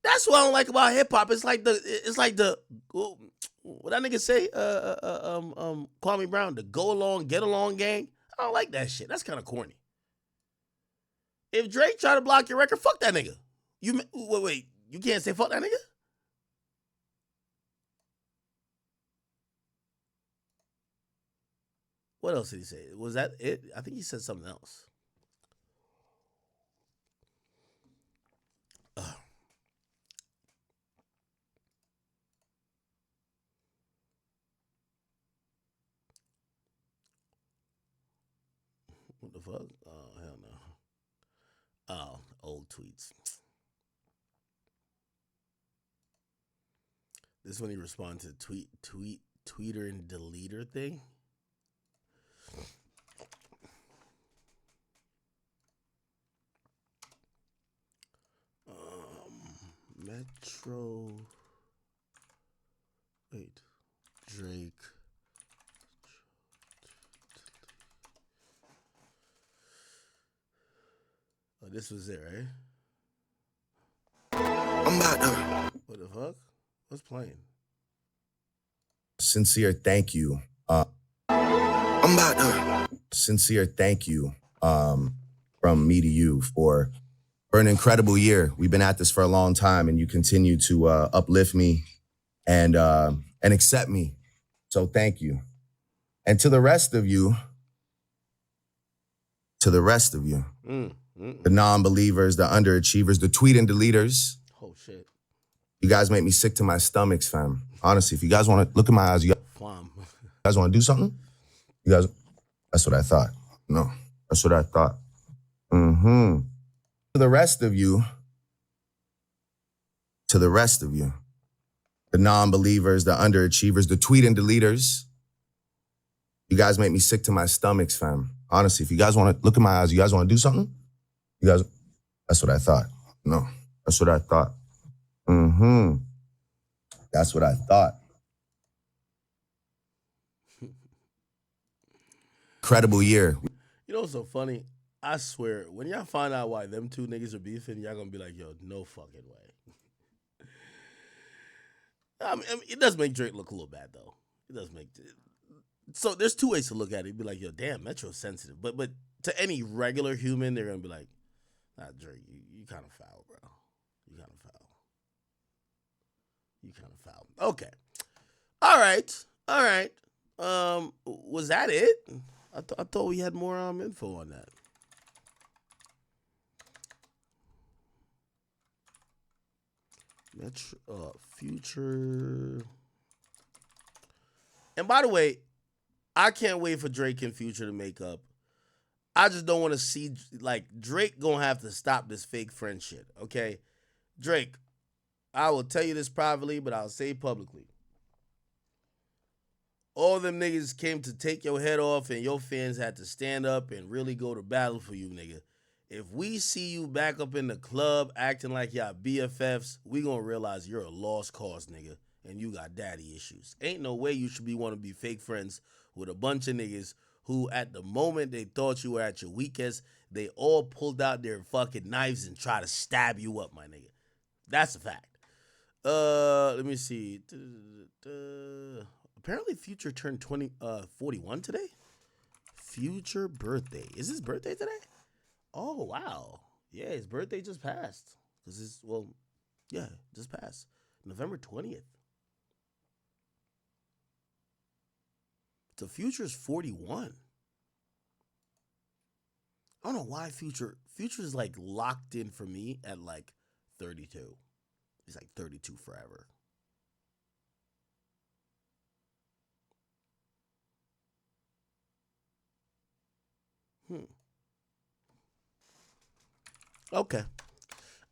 That's what I don't like about hip hop. It's like the what that nigga say? Kwame Brown, the go along, get along gang. I don't like that shit. That's kind of corny. If Drake try to block your record, fuck that nigga. Wait, you can't say fuck that nigga? What else did he say? Was that it? I think he said something else. What the fuck? Oh, hell no. Oh, old tweets. This when he responded to the tweeter and deleter thing. Metro. Wait. Drake. Oh, this was it, right? I'm about to. What the fuck? What's playing? sincere thank you. Sincere thank you from me to you for an incredible year. We've been at this for a long time, and you continue to uplift me and accept me. So thank you. And to the rest of you, the non-believers, the underachievers, the tweet and deleters. Oh shit. You guys make me sick to my stomachs, fam. Honestly, if you guys want to look in my eyes, you guys want to do something? You guys, that's what I thought. No, that's what I thought. To the rest of you, the non-believers, the underachievers, the tweet and deleters. You guys make me sick to my stomachs, fam. Honestly, if you guys want to look in my eyes, you guys want to do something? You guys, that's what I thought. No, that's what I thought. That's what I thought. Incredible year. You know what's so funny? I swear, when y'all find out why them two niggas are beefing, y'all gonna be like, yo, no fucking way. I mean, it does make Drake look a little bad, though. It does make... So there's two ways to look at it. You'd be like, yo, damn, Metro's sensitive. But to any regular human, they're gonna be like, nah, Drake, you kind of foul, bro. You kind of foul. Okay. All right. Was that it? I thought we had more info on that. Future. And by the way, I can't wait for Drake and Future to make up. I just don't want to see, like, Drake gonna have to stop this fake friend shit, okay? Drake, I will tell you this privately, but I'll say it publicly. All them niggas came to take your head off, and your fans had to stand up and really go to battle for you, nigga. If we see you back up in the club acting like y'all BFFs, we gonna realize you're a lost cause, nigga, and you got daddy issues. Ain't no way you should want to be fake friends with a bunch of niggas who, at the moment they thought you were at your weakest, they all pulled out their fucking knives and try to stab you up, my nigga. That's a fact. Let me see. Apparently Future turned 41 today. Future birthday. Is his birthday today? Oh, wow. Yeah, his birthday just passed. Just passed. November 20th. So Future's 41. I don't know why Future's like locked in for me at like 32. He's like 32 forever. Okay.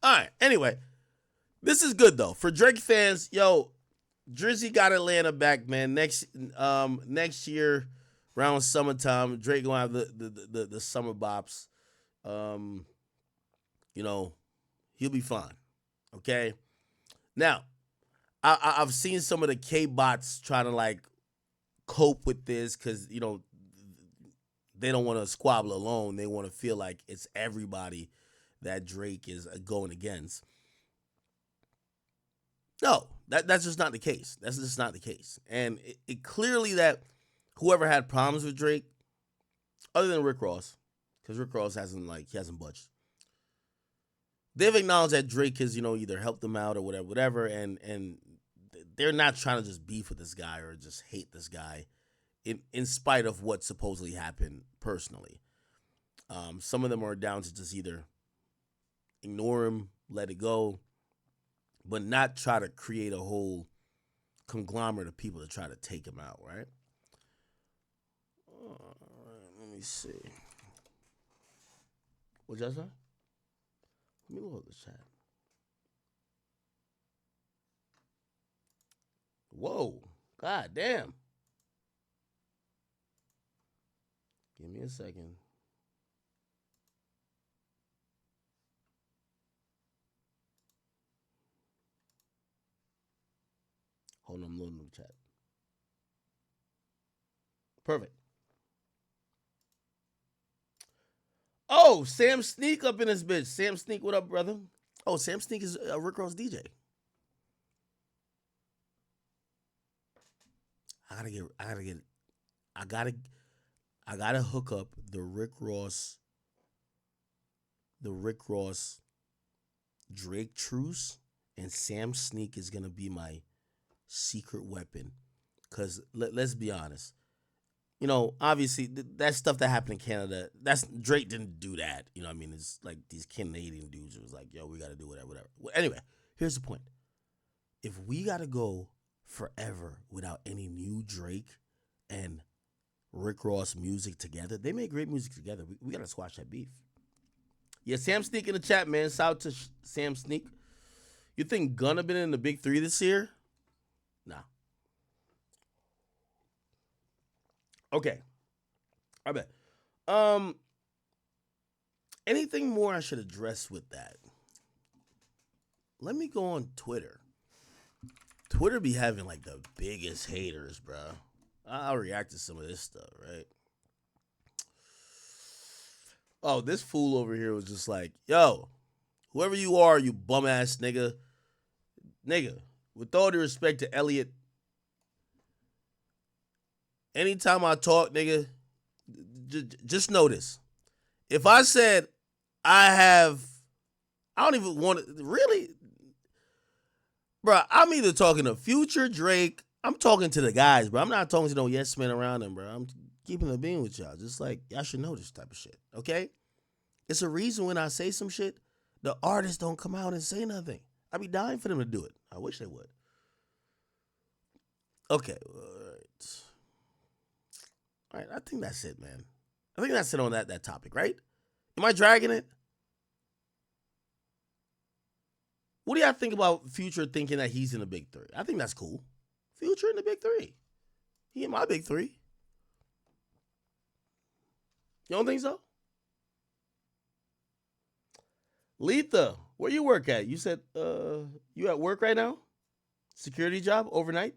All right. Anyway, this is good though for Drake fans. Yo, Drizzy got Atlanta back, man. Next year, around summertime, Drake gonna have the summer bops. He'll be fine. Okay. Now, I've seen some of the K-bots trying to like cope with this because they don't want to squabble alone. They want to feel like it's everybody that Drake is going against. No, that's just not the case. That's just not the case. And it clearly that whoever had problems with Drake, other than Rick Ross, because Rick Ross hasn't budged, they've acknowledged that Drake has, either helped them out or whatever, and they're not trying to just beef with this guy or just hate this guy in spite of what supposedly happened personally. Some of them are down to just either ignore him, let it go, but not try to create a whole conglomerate of people to try to take him out, right? All right, let me see. What'd y'all say? Let me look at the chat. Whoa. God damn. Give me a second. Hold on, I'm loading the chat. Perfect. Oh, Sam Sneak up in this bitch. Sam Sneak, what up, brother? Oh, Sam Sneak is Rick Ross DJ. I gotta get, I gotta get, I gotta, I gotta hook up the Rick Ross Drake truce, and Sam Sneak is gonna be my secret weapon. Cause let's be honest, obviously that stuff that happened in Canada, that's Drake didn't do that. You know what I mean? It's like these Canadian dudes was like, yo, we gotta do whatever, whatever. Well, anyway, here's the point. If we gotta go forever without any new Drake and Rick Ross music together, they make great music together. We gotta squash that beef. Yeah, Sam Sneak in the chat, man. Shout out to Sam Sneak. You think Gunna been in the big three this year? Nah. Okay. I bet. Anything more I should address with that? Let me go on Twitter. Twitter be having like the biggest haters, bro. I'll react to some of this stuff, right? Oh, this fool over here was just like, yo, whoever you are, you bum ass nigga. Nigga, with all due respect to Elliot, anytime I talk, nigga, just notice. If I said I don't even want to, really? Bro, I'm either talking to Future, Drake, I'm talking to the guys, bro. I'm not talking to no yes men around them, bro. I'm keeping the being with y'all. Just like, y'all should know this type of shit, okay? It's a reason when I say some shit, the artists don't come out and say nothing. I be dying for them to do it. I wish they would. Okay, all right, I think that's it, man. I think that's it on that topic, right? Am I dragging it? What do y'all think about Future thinking that he's in the big three? I think that's cool. Future in the big three. He in my big three. You don't think so? Letha, where you work at? You said you at work right now? Security job overnight?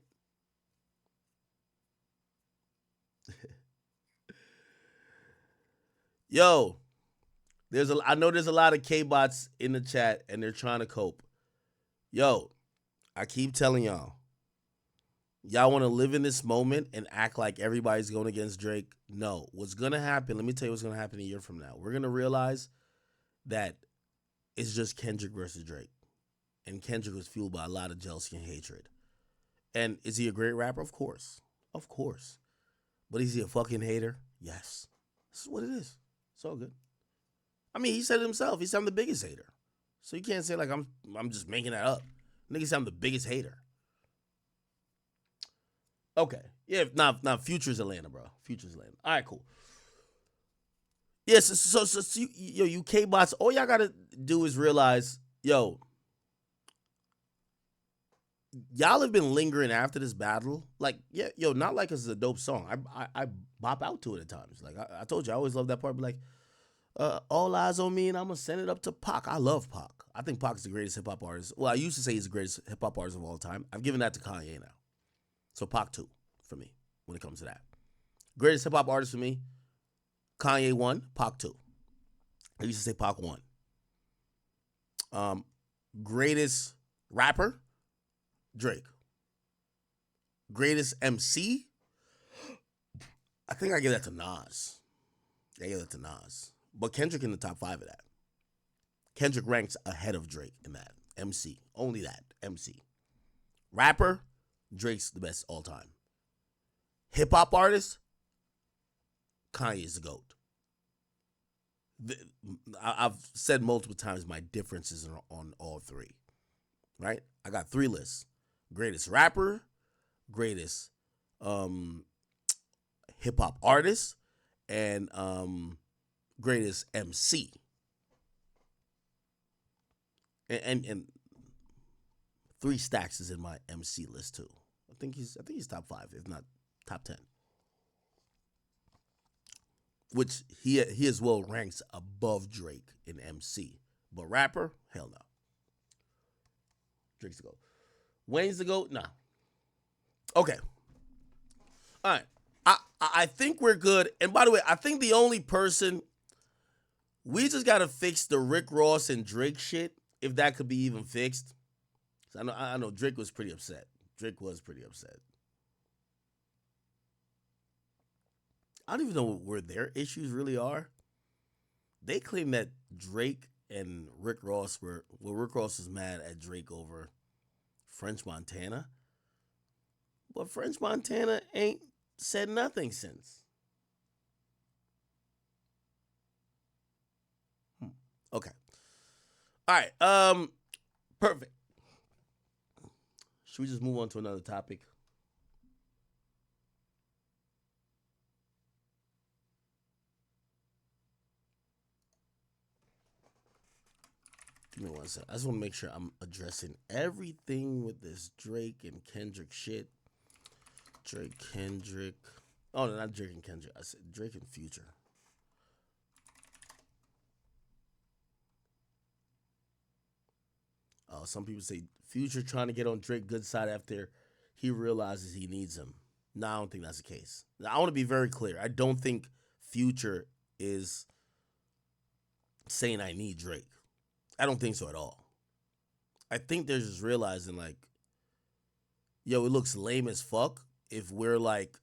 Yo, I know there's a lot of K-bots in the chat and they're trying to cope. Yo, I keep telling y'all want to live in this moment and act like everybody's going against Drake? No. What's going to happen, let me tell you what's going to happen a year from now. We're going to realize that it's just Kendrick versus Drake. And Kendrick was fueled by a lot of jealousy and hatred. And is he a great rapper? Of course. Of course. But is he a fucking hater? Yes. This is what it is. It's all good. I mean, he said it himself. He said I'm the biggest hater. So you can't say like I'm just making that up. Nigga said I'm the biggest hater. Okay. Yeah, not Future's Atlanta, bro. Future's Atlanta. All right, cool. Yes, so you K-bots, all y'all gotta do is realize, yo, y'all have been lingering after this battle. Like, yeah, yo, not like it's a dope song. I bop out to it at times. Like, I told you, I always love that part. But like, all eyes on me, and I'm gonna send it up to Pac. I love Pac. I think Pac is the greatest hip hop artist. Well, I used to say he's the greatest hip hop artist of all time. I've given that to Kanye now. So Pac 2 for me when it comes to that. Greatest hip hop artist for me, Kanye 1, Pac 2. I used to say Pac 1. Greatest rapper, Drake. Greatest MC, I think I give that to Nas. But Kendrick in the top 5 of that. Kendrick ranks ahead of Drake in that. MC. Only that. MC. Rapper, Drake's the best all time. Hip hop artist, Kanye's the GOAT. I've said multiple times my differences are on all three. Right? I got 3 lists. Greatest rapper, greatest hip hop artist, and greatest MC. And 3 Stacks is in my MC list too. I think he's top 5, if not top 10. Which he as well ranks above Drake in MC. But rapper, hell no. Drake's the GOAT. Wayne's the GOAT? Nah. Okay. All right. I think we're good. And by the way, I think the only person, we just got to fix the Rick Ross and Drake shit, if that could be even fixed. I know Drake was pretty upset. I don't even know where their issues really are. They claim that Drake and Rick Ross Rick Ross is mad at Drake over French Montana. But French Montana ain't said nothing since. Okay. All right. Perfect. Should we just move on to another topic? Give me one second. I just want to make sure I'm addressing everything with this Drake and Kendrick shit. Drake, Kendrick. Oh, no, not Drake and Kendrick. I said Drake and Future. Some people say Future trying to get on Drake's good side after he realizes he needs him. No, I don't think that's the case. Now, I want to be very clear. I don't think Future is saying I need Drake. I don't think so at all. I think they're just realizing like, yo, it looks lame as fuck if we're like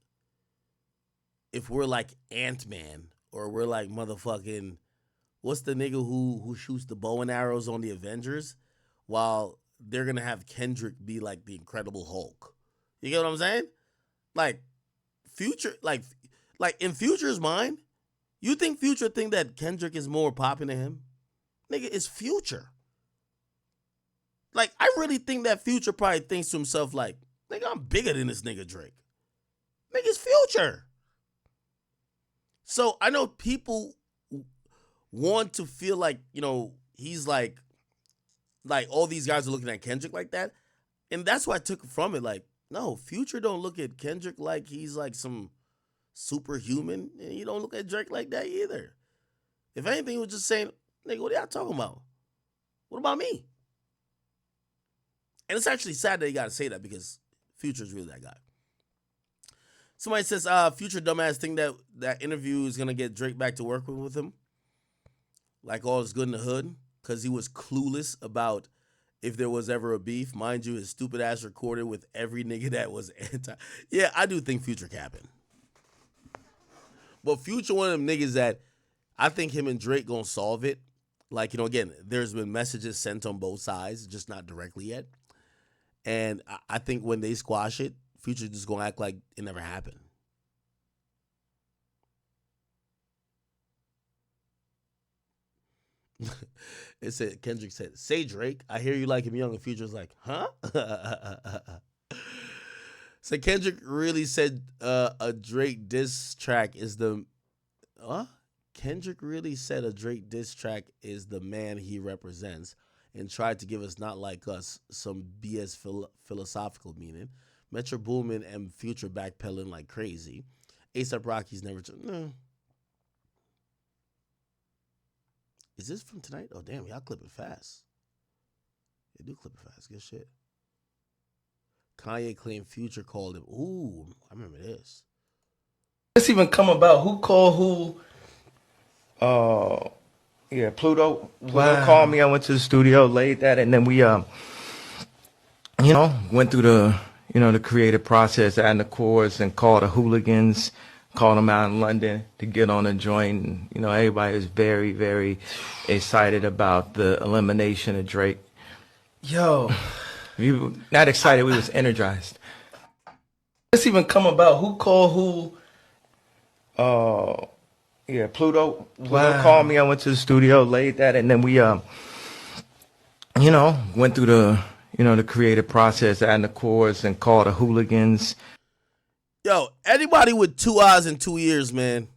Ant-Man or we're like motherfucking what's the nigga who shoots the bow and arrows on the Avengers while they're gonna have Kendrick be like the Incredible Hulk. You get what I'm saying? Like Future, like in Future's mind, you think Future think that Kendrick is more popping than him? Nigga, it's Future. Like, I really think that Future probably thinks to himself, like, nigga, I'm bigger than this nigga Drake. Nigga, it's Future. So I know people want to feel like, you know, he's like all these guys are looking at Kendrick like that. And that's why I took from it. Like, no, Future don't look at Kendrick like he's like some superhuman. And he don't look at Drake like that either. If anything, he was just saying, nigga, what are y'all talking about? What about me? And it's actually sad that you gotta say that because Future's really that guy. Somebody says, Future dumbass think that interview is gonna get Drake back to work with him. Like all is good in the hood. Because he was clueless about if there was ever a beef. Mind you, his stupid ass recorded with every nigga that was anti. Yeah, I do think Future capping. But Future one of them niggas that I think him and Drake gonna solve it. Like, you know, again, there's been messages sent on both sides, just not directly yet. And I think when they squash it, Future just gonna act like it never happened. It said, Kendrick said, say Drake, I hear you like him young. And Future's like, huh? So Kendrick really said a Drake diss track is the Kendrick really said a Drake diss track is the man he represents and tried to give us Not Like Us some BS philosophical meaning. Metro Boomin and Future backpedaling like crazy. A$AP Rocky's never. No. Is this from tonight? Oh, damn, y'all clip it fast. They do clip it fast. Good shit. Kanye claimed Future called him. Ooh, I remember this. This even come about? Who called who? Yeah, Pluto. Pluto called me. I went to the studio, laid that, and then we, went through the creative process, adding the chords, and called the hooligans, called them out in London to get on a joint. And, everybody was very, very excited about the elimination of Drake. Yo, we were not excited. We was energized. This even come about? Who called who? Yeah, Pluto called me. I went to the studio, laid that, and then we, went through the creative process, adding the chords, and called the hooligans. Yo, anybody with 2 eyes and 2 ears, man,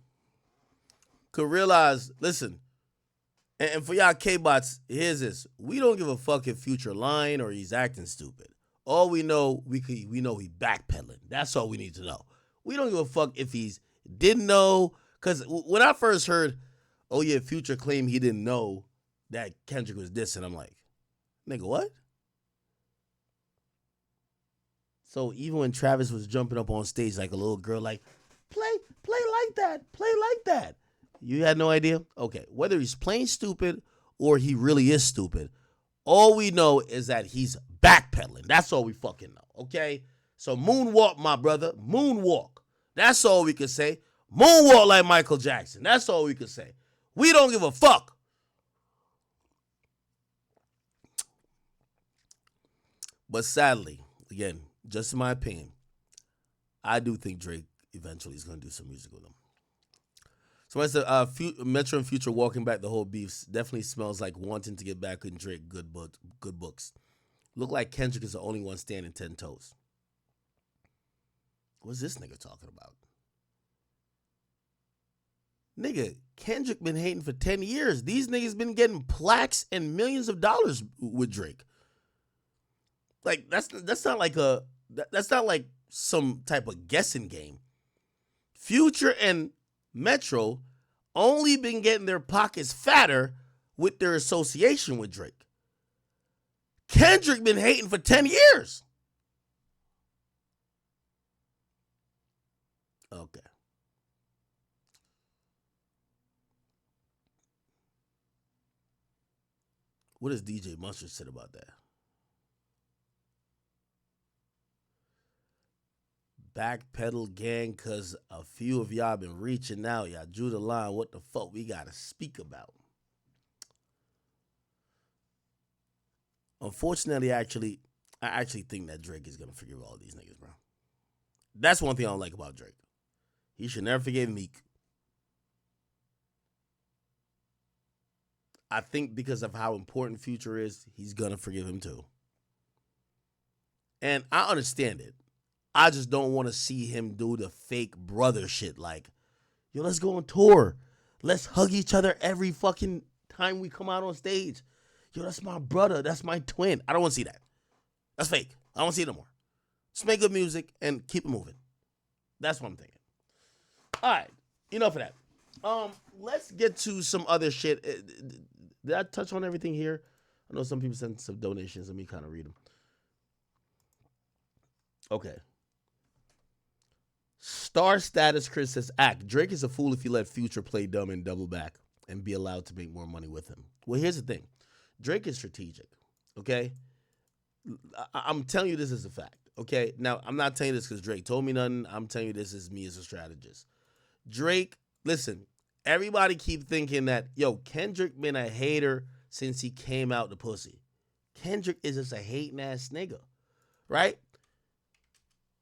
could realize, listen, and for y'all K-bots, here's this. We don't give a fuck if Future lying or he's acting stupid. All we know, we know he backpedaling. That's all we need to know. We don't give a fuck if he's didn't know. Because when I first heard, oh yeah, Future claimed he didn't know that Kendrick was dissing, I'm like, nigga, what? So even when Travis was jumping up on stage like a little girl, like, play like that. You had no idea? Okay, whether he's playing stupid or he really is stupid, all we know is that he's backpedaling. That's all we fucking know, okay? So moonwalk, my brother, moonwalk. That's all we can say. Moonwalk like Michael Jackson. That's all we can say. We don't give a fuck. But sadly, again, just in my opinion, I do think Drake eventually is going to do some music with him. Somebody said Metro and Future walking back the whole beefs definitely smells like wanting to get back in Drake good books. Look like Kendrick is the only one standing 10 toes. What's this nigga talking about? Nigga, Kendrick been hating for 10 years. These niggas been getting plaques and millions of dollars with Drake. Like that's not like some type of guessing game. Future and Metro only been getting their pockets fatter with their association with Drake. Kendrick been hating for 10 years. Okay. What does DJ Mustard said about that? Backpedal gang, cause a few of y'all been reaching out. Y'all drew the line. What the fuck we gotta speak about? Unfortunately, I actually think that Drake is gonna forgive all these niggas, bro. That's one thing I don't like about Drake. He should never forgive Meek. I think because of how important Future is, he's gonna forgive him too. And I understand it. I just don't want to see him do the fake brother shit like, yo, let's go on tour. Let's hug each other every fucking time we come out on stage. Yo, that's my brother. That's my twin. I don't want to see that. That's fake. I don't want to see it no more. Just make good music and keep it moving. That's what I'm thinking. All right. Enough of that. Let's get to some other shit. Did I touch on everything here? I know some people sent some donations. Let me kind of read them. Okay. Star Status Chris says, Drake is a fool if he let Future play dumb and double back and be allowed to make more money with him. Well, here's the thing. Drake is strategic, okay? I'm telling you this as a fact, okay? Now, I'm not telling you this because Drake told me nothing. I'm telling you this as me as a strategist. Drake, listen, everybody keep thinking that, yo, Kendrick been a hater since he came out the pussy. Kendrick is just a hating ass nigga, right?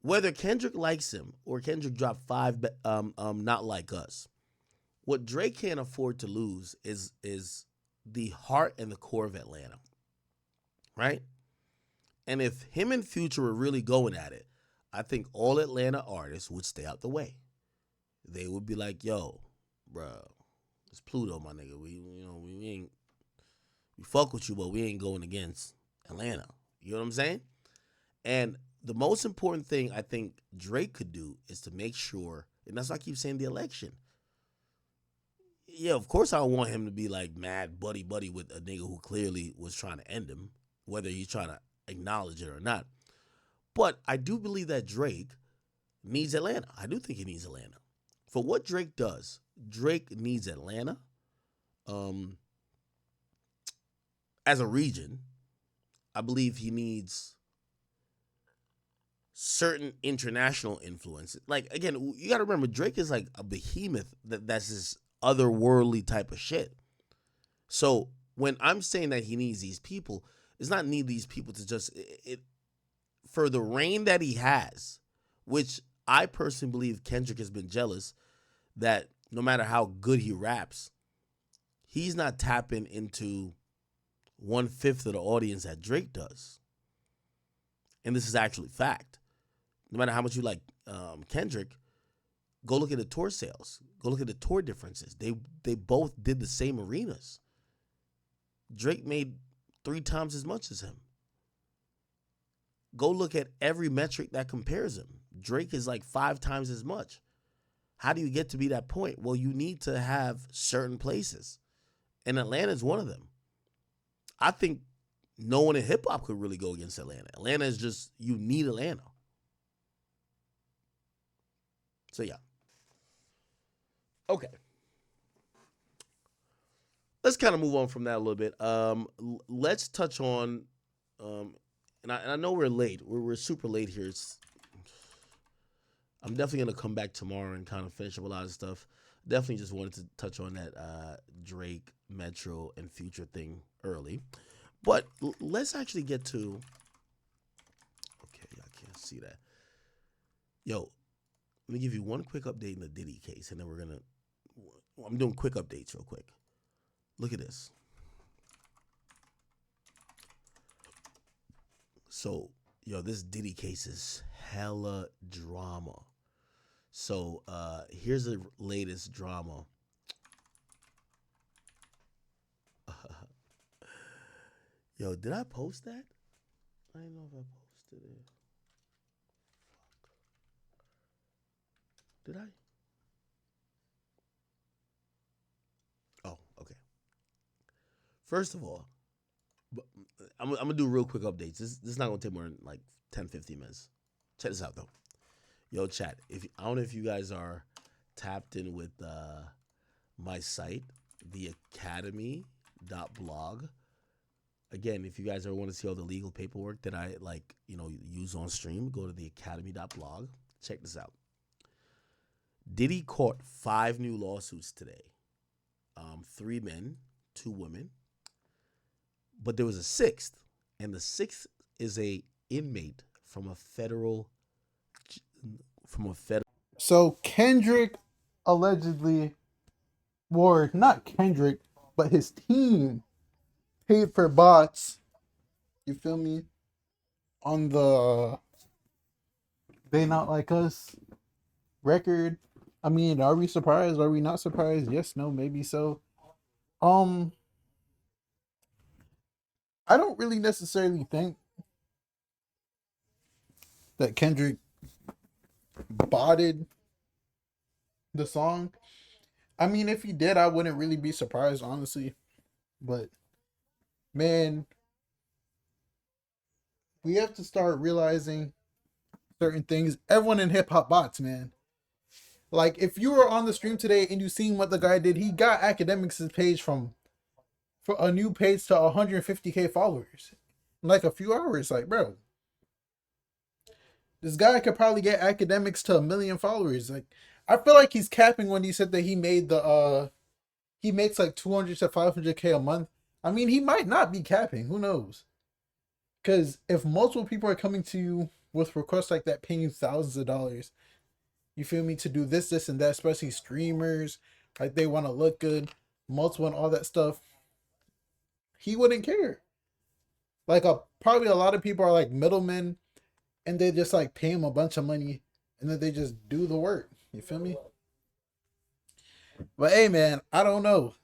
Whether Kendrick likes him or Kendrick dropped 5 Not Like Us, what Drake can't afford to lose is the heart and the core of Atlanta, right? And if him and Future were really going at it, I think all Atlanta artists would stay out the way. They would be like, yo, bro, it's Pluto, my nigga. We fuck with you, but we ain't going against Atlanta. You know what I'm saying? And the most important thing I think Drake could do is to make sure, and that's why I keep saying the election. Yeah, of course I don't want him to be like mad buddy with a nigga who clearly was trying to end him, whether he's trying to acknowledge it or not. But I do believe that Drake needs Atlanta. I do think he needs Atlanta. For what Drake does, Drake needs Atlanta as a region. I believe he needs certain international influence. Like, again, you got to remember, Drake is like a behemoth that's this otherworldly type of shit. So when I'm saying that he needs these people, it's not need these people to just, for the reign that he has, which I personally believe Kendrick has been jealous that no matter how good he raps, he's not tapping into 1/5 of the audience that Drake does. And this is actually fact. No matter how much you like Kendrick, go look at the tour sales. Go look at the tour differences. They both did the same arenas. Drake made 3 times as much as him. Go look at every metric that compares him. Drake is like 5 times as much. How do you get to be that point? Well, you need to have certain places. And Atlanta is one of them. I think no one in hip-hop could really go against Atlanta. Atlanta is just, you need Atlanta. So, yeah. Okay. Let's kind of move on from that a little bit. Let's touch on, and I know we're late. We're super late here. I'm definitely gonna come back tomorrow and kind of finish up a lot of stuff. Definitely just wanted to touch on that Drake, Metro, and Future thing early. But let's actually get to. Okay, I can't see that. Yo, let me give you one quick update in the Diddy case, and then we're gonna. I'm doing quick updates real quick. Look at this. So, yo, this Diddy case is hella drama. So, here's the latest drama. Yo, did I post that? I don't know if I posted it. Fuck. Did I? Oh, okay. First of all, I'm gonna do real quick updates. This is not gonna take more than like 10, 15 minutes. Check this out though. Yo, chat. If I don't know if you guys are tapped in with my site, the Academy.blog. Again, if you guys ever want to see all the legal paperwork that I use on stream, go to the Academy.blog. Check this out. Diddy caught 5 new lawsuits today. 3 men, 2 women. But there was a 6th, and the 6th is a inmate from a federal. So Kendrick allegedly, or not Kendrick, but his team paid for bots. You feel me? On the They Not Like Us record. I mean, are we surprised? Are we not surprised? Yes, no, maybe so. I don't really necessarily think that Kendrick botted the song. I mean, if he did, I wouldn't really be surprised, honestly. But man, we have to start realizing certain things. Everyone in hip hop bots, man. Like, if you were on the stream today and you seen what the guy did, he got Akademiks' page for a new page to 150K followers in like a few hours. Like, bro, this guy could probably get Akademiks to 1 million followers. Like, I feel like he's capping when he said that he makes like 200 to 500K a month. I mean, he might not be capping. Who knows? Because if multiple people are coming to you with requests like that, paying you thousands of dollars, you feel me, to do this, and that, especially streamers, like they want to look good, multiple and all that stuff, he wouldn't care. Like, probably a lot of people are like middlemen, and they just like pay him a bunch of money, and then they just do the work. You feel me? But hey, man, I don't know.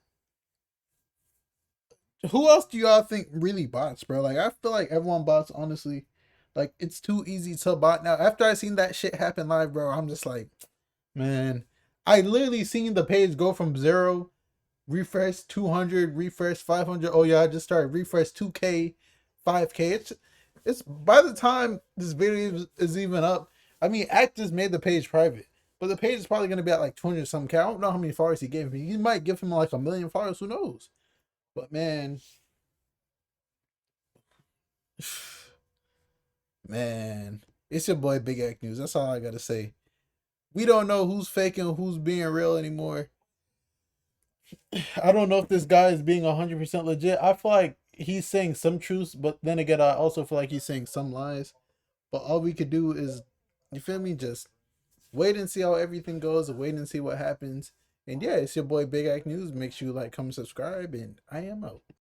Who else do y'all think really bots, bro? Like, I feel like everyone bots, honestly. Like, it's too easy to bot now. After I seen that shit happen live, bro, I'm just like, man. I literally seen the page go from 0, refresh 200, refresh 500. Oh yeah, I just started, refresh 2K, 5K. It's by the time this video is even up, I mean, Act just made the page private, but the page is probably gonna be at like 200 something K. I don't know how many followers he gave me. He might give him like 1 million followers. Who knows? But man, man, it's your boy Big Act News. That's all I gotta say. We don't know who's faking, who's being real anymore. I don't know if this guy is being 100% legit. I feel like he's saying some truths, but then again, I also feel like he's saying some lies. But all we could do is, you feel me, just wait and see how everything goes, wait and see what happens. And yeah, it's your boy Big Act News. Make sure you like, comment, subscribe, and I am out.